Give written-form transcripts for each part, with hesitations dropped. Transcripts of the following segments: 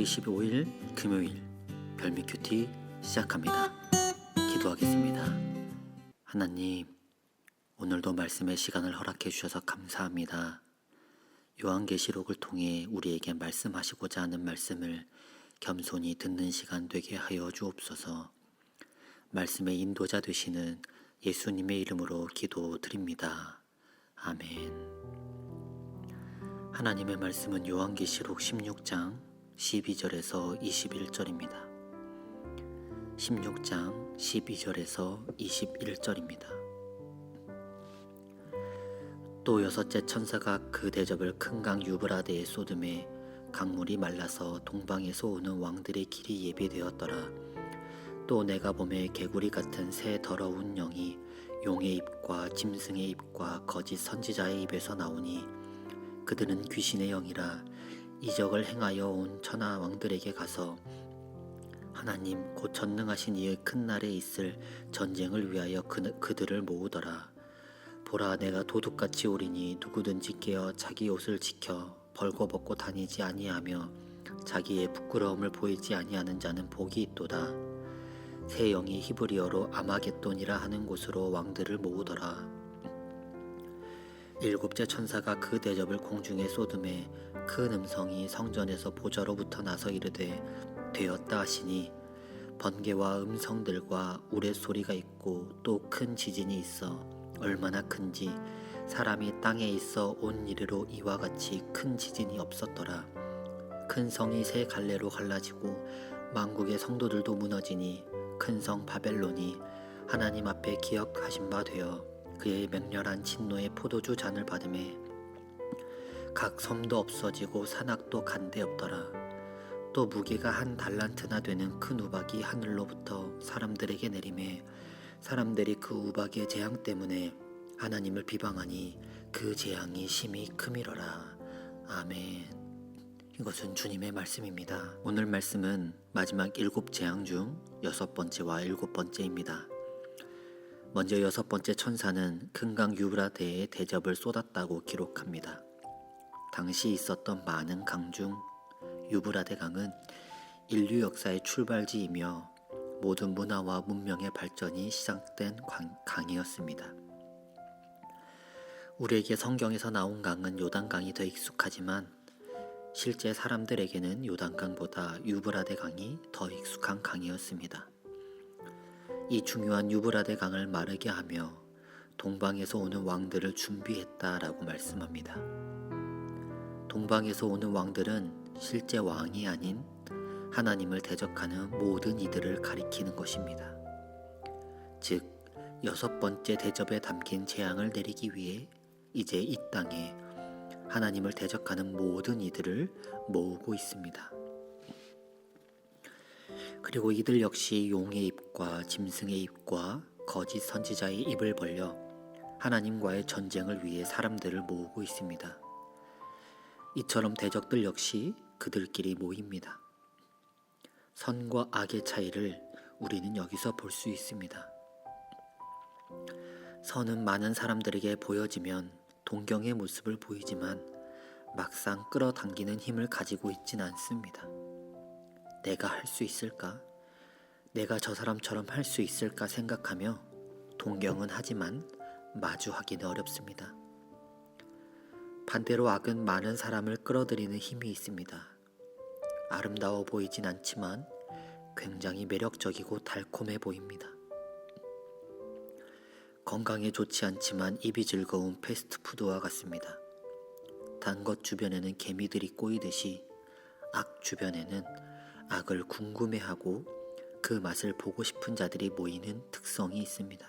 10월 25일 금요일 별미 큐티 시작합니다. 기도하겠습니다. 하나님, 오늘도 말씀의 시간을 허락해 주셔서 감사합니다. 요한계시록을 통해 우리에게 말씀하시고자 하는 말씀을 겸손히 듣는 시간 되게 하여 주옵소서. 말씀의 인도자 되시는 예수님의 이름으로 기도드립니다. 아멘. 하나님의 말씀은 요한계시록 16장 12절에서 21절입니다. 16장 12절에서 21절입니다. 또 여섯째 천사가 그 대접을 큰 강 유브라데에 쏟음에 강물이 말라서 동방에서 오는 왕들의 길이 예비되었더라. 또 내가 보매 개구리 같은 새 더러운 영이 용의 입과 짐승의 입과 거짓 선지자의 입에서 나오니 그들은 귀신의 영이라 이적을 행하여 온 천하 왕들에게 가서 하나님 곧 전능하신 이의 큰 날에 있을 전쟁을 위하여 그들을 모으더라. 보라, 내가 도둑같이 오리니 누구든지 깨어 자기 옷을 지켜 벌거벗고 다니지 아니하며 자기의 부끄러움을 보이지 아니하는 자는 복이 있도다. 새 영이 히브리어로 아마겟돈이라 하는 곳으로 왕들을 모으더라. 일곱째 천사가 그 대접을 공중에 쏟음에 큰 음성이 성전에서 보좌로부터 나서 이르되 되었다 하시니 번개와 음성들과 우레소리가 있고 또 큰 지진이 있어 얼마나 큰지 사람이 땅에 있어 온 이래로 이와 같이 큰 지진이 없었더라. 큰 성이 세 갈래로 갈라지고 만국의 성도들도 무너지니 큰 성 바벨론이 하나님 앞에 기억하신 바 되어 그의 맹렬한 진노의 포도주 잔을 받음에 각 섬도 없어지고 산악도 간데 없더라. 또 무게가 한 달란트나 되는 큰 우박이 하늘로부터 사람들에게 내림에 사람들이 그 우박의 재앙 때문에 하나님을 비방하니 그 재앙이 심히 크미러라. 아멘. 이것은 주님의 말씀입니다. 오늘 말씀은 마지막 7재앙 중 6번째와 7번째입니다. 먼저 6번째 천사는 큰 강 유브라데에 대접을 쏟았다고 기록합니다. 당시 있었던 많은 강 중 유브라데 강은 인류 역사의 출발지이며 모든 문화와 문명의 발전이 시작된 강이었습니다. 우리에게 성경에서 나온 강은 요단강이 더 익숙하지만 실제 사람들에게는 요단강보다 유브라데 강이 더 익숙한 강이었습니다. 이 중요한 유브라데 강을 마르게 하며 동방에서 오는 왕들을 준비했다라고 말씀합니다. 동방에서 오는 왕들은 실제 왕이 아닌 하나님을 대적하는 모든 이들을 가리키는 것입니다. 즉, 6번째 대접에 담긴 재앙을 내리기 위해 이제 이 땅에 하나님을 대적하는 모든 이들을 모으고 있습니다. 그리고 이들 역시 용의 입과 짐승의 입과 거짓 선지자의 입을 벌려 하나님과의 전쟁을 위해 사람들을 모으고 있습니다. 이처럼 대적들 역시 그들끼리 모입니다. 선과 악의 차이를 우리는 여기서 볼 수 있습니다. 선은 많은 사람들에게 보여지면 동경의 모습을 보이지만 막상 끌어당기는 힘을 가지고 있진 않습니다. 내가 할 수 있을까? 내가 저 사람처럼 할 수 있을까 생각하며 동경은 하지만 마주하기는 어렵습니다. 반대로 악은 많은 사람을 끌어들이는 힘이 있습니다. 아름다워 보이진 않지만 굉장히 매력적이고 달콤해 보입니다. 건강에 좋지 않지만 입이 즐거운 패스트푸드와 같습니다. 단 것 주변에는 개미들이 꼬이듯이 악 주변에는 악을 궁금해하고 그 맛을 보고 싶은 자들이 모이는 특성이 있습니다.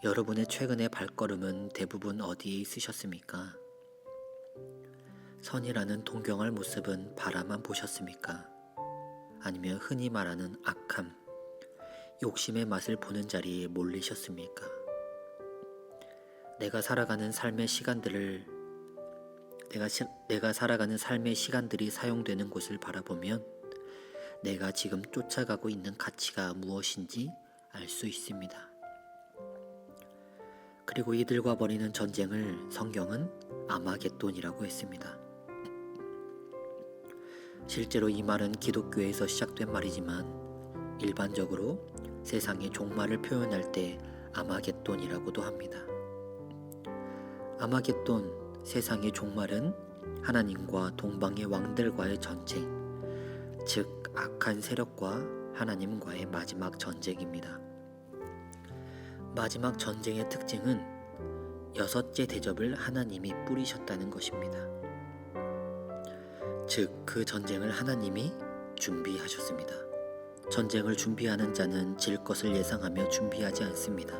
여러분의 최근의 발걸음은 대부분 어디에 있으셨습니까? 선이라는 동경할 모습은 바라만 보셨습니까? 아니면 흔히 말하는 악함, 욕심의 맛을 보는 자리에 몰리셨습니까? 내가 살아가는 삶의 시간들이 사용되는 곳을 바라보면 내가 지금 쫓아가고 있는 가치가 무엇인지 알 수 있습니다. 그리고 이들과 벌이는 전쟁을 성경은 아마겟돈이라고 했습니다. 실제로 이 말은 기독교에서 시작된 말이지만 일반적으로 세상의 종말을 표현할 때 아마겟돈이라고도 합니다. 아마겟돈, 세상의 종말은 하나님과 동방의 왕들과의 전쟁, 즉 악한 세력과 하나님과의 마지막 전쟁입니다. 마지막 전쟁의 특징은 여섯째 대접을 하나님이 뿌리셨다는 것입니다. 즉 그 전쟁을 하나님이 준비하셨습니다. 전쟁을 준비하는 자는 질 것을 예상하며 준비하지 않습니다.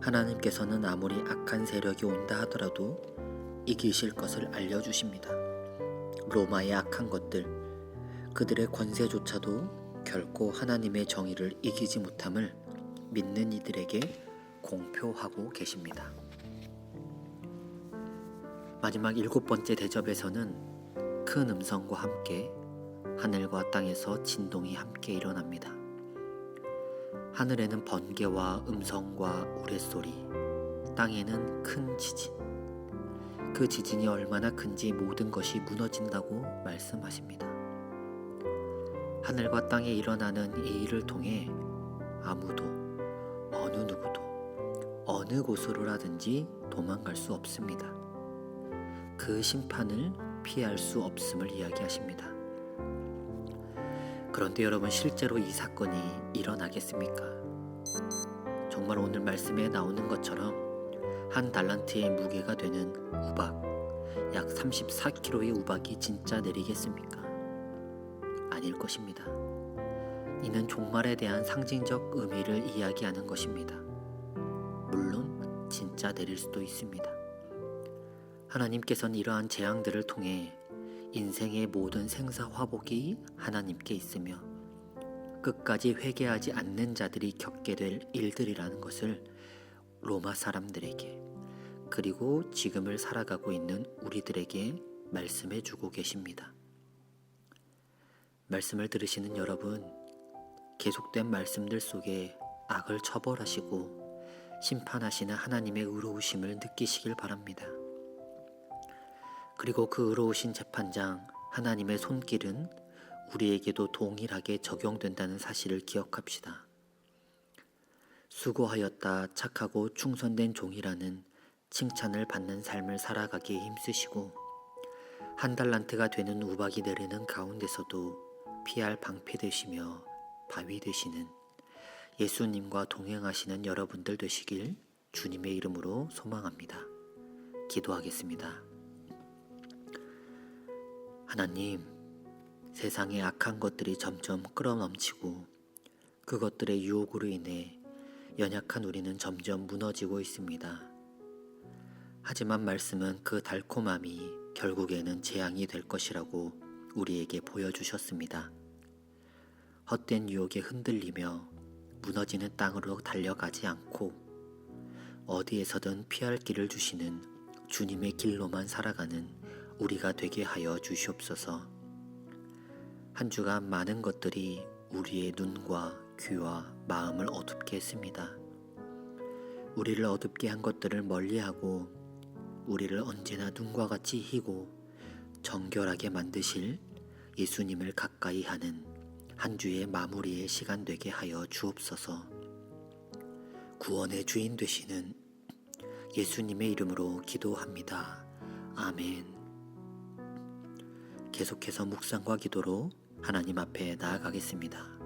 하나님께서는 아무리 악한 세력이 온다 하더라도 이기실 것을 알려주십니다. 로마의 악한 것들, 그들의 권세조차도 결코 하나님의 정의를 이기지 못함을 믿는 이들에게 공표하고 계십니다. 마지막 7번째 대접에서는 큰 음성과 함께 하늘과 땅에서 진동이 함께 일어납니다. 하늘에는 번개와 음성과 우레소리, 땅에는 큰 지진. 그 지진이 얼마나 큰지 모든 것이 무너진다고 말씀하십니다. 하늘과 땅에 일어나는 이 일을 통해 아무도, 어느 누구도, 어느 곳으로라든지 도망갈 수 없습니다. 그 심판을 피할 수 없음을 이야기하십니다. 그런데 여러분, 실제로 이 사건이 일어나겠습니까? 정말 오늘 말씀에 나오는 것처럼 한 달란트의 무게가 되는 우박, 약 34kg의 우박이 진짜 내리겠습니까? 아닐 것입니다. 이는 종말에 대한 상징적 의미를 이야기하는 것입니다. 물론 진짜 내릴 수도 있습니다. 하나님께서는 이러한 재앙들을 통해 인생의 모든 생사화복이 하나님께 있으며 끝까지 회개하지 않는 자들이 겪게 될 일들이라는 것을 로마 사람들에게, 그리고 지금을 살아가고 있는 우리들에게 말씀해 주고 계십니다. 말씀을 들으시는 여러분, 계속된 말씀들 속에 악을 처벌하시고 심판하시는 하나님의 의로우심을 느끼시길 바랍니다. 그리고 그 의로우신 재판장 하나님의 손길은 우리에게도 동일하게 적용된다는 사실을 기억합시다. 수고하였다 착하고 충성된 종이라는 칭찬을 받는 삶을 살아가기에 힘쓰시고, 한 달란트가 되는 우박이 내리는 가운데서도 피할 방패 되시며 바위 되시는 예수님과 동행하시는 여러분들 되시길 주님의 이름으로 소망합니다. 기도하겠습니다. 하나님, 세상의 악한 것들이 점점 끌어넘치고 그것들의 유혹으로 인해 연약한 우리는 점점 무너지고 있습니다. 하지만 말씀은 그 달콤함이 결국에는 재앙이 될 것이라고 우리에게 보여주셨습니다. 헛된 유혹에 흔들리며 무너지는 땅으로 달려가지 않고 어디에서든 피할 길을 주시는 주님의 길로만 살아가는 우리가 되게 하여 주시옵소서. 한 주간 많은 것들이 우리의 눈과 귀와 마음을 어둡게 했습니다. 우리를 어둡게 한 것들을 멀리하고 우리를 언제나 눈과 같이 희고 정결하게 만드실 예수님을 가까이 하는 한 주의 마무리의 시간 되게 하여 주옵소서. 구원의 주인 되시는 예수님의 이름으로 기도합니다. 아멘. 계속해서 묵상과 기도로 하나님 앞에 나아가겠습니다.